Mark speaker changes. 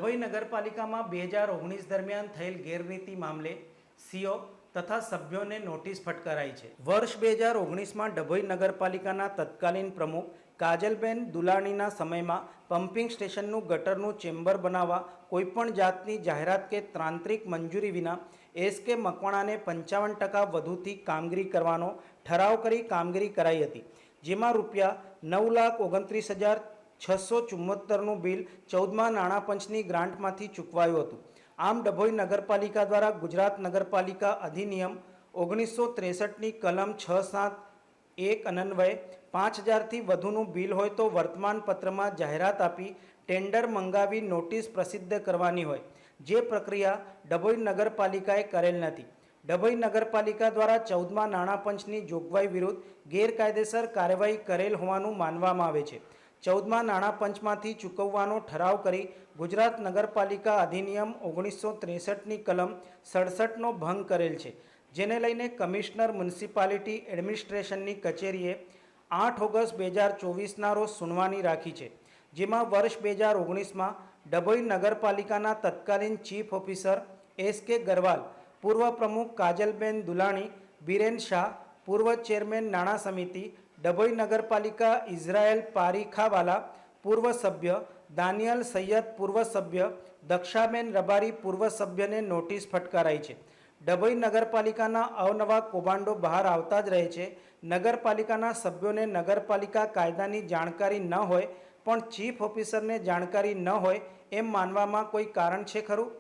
Speaker 1: ડભોઈ નગરપાલિકામાં 2019 દરમિયાન થયેલ ગેરરીતિ મામલે સીઓ તથા સભ્યોને નોટિસ ફટકારાઈ છે। વર્ષ 2019માં ડભોઈ નગરપાલિકાના તત્કાલીન પ્રમુખ કાજલબેન દુલાણીના સમયમાં પમ્પિંગ સ્ટેશનનું ગટરનું ચેમ્બર બનાવવા કોઈપણ જાતની જાહેરાત કે તાંત્રિક મંજૂરી વિના એસકે મકવાણાને 55% વધુથી કામગીરી કરવાનો ઠરાવ કરી કામગીરી કરાઈ હતી, જેમાં ₹9,29,674નું બિલ 14મા નાણાં પંચની ગ્રાન્ટમાંથી ચૂકવાયું હતું। આમ ડભોઈ નગરપાલિકા દ્વારા ગુજરાત નગરપાલિકા અધિનિયમ 1963ની કલમ 671 અન્વયે 5,000થી વધુનું બિલ હોય તો વર્તમાન પત્રમાં જાહેરાત આપી ટેન્ડર મંગાવી નોટિસ પ્રસિદ્ધ કરવાની હોય, જે પ્રક્રિયા ડભોઈ નગરપાલિકાએ કરેલ નથી। ડભોઈ નગરપાલિકા દ્વારા 14મા નાણાં પંચની જોગવાઈ વિરુદ્ધ ગેરકાયદેસર કાર્યવાહી કરેલ હોવાનું માનવામાં આવે છે। 14મા નાણાં પંચમાંથી ચૂકવવાનો ઠરાવ કરી ગુજરાત નગરપાલિકા અધિનિયમ 1963ની કલમ 67નો ભંગ કરેલ છે, જેને લઈને કમિશનર મ્યુનિસિપાલિટી એડમિનિસ્ટ્રેશનની કચેરીએ 8 ઓગસ્ટ 2024ના રોજ સુનાવણી રાખી છે, જેમાં વર્ષ 2019માં ડભોઈ નગરપાલિકાના તત્કાલીન ચીફ ઓફિસર એસકે ગરવાલ, પૂર્વ પ્રમુખ કાજલબેન દુલાણી, બિરેન શાહ, પૂર્વ ચેરમેન નાણાં સમિતિ ડભોઈ નગરપાલિકા ઇઝરાયલ પારીખાવાલા, પૂર્વ સભ્ય દાનિયલ સૈયદ, પૂર્વ સભ્ય દક્ષાબેન રબારી, પૂર્વ સભ્યને નોટિસ ફટકારાઈ છે। ડભોઈ નગરપાલિકાના અવનવા કૌભાંડો બહાર આવતા જ રહે છે। નગરપાલિકાના સભ્યોને નગરપાલિકા કાયદાની જાણકારી ન હોય, પણ ચીફ ઓફિસરને જાણકારી ન હોય એમ માનવામાં કોઈ કારણ છે ખરું?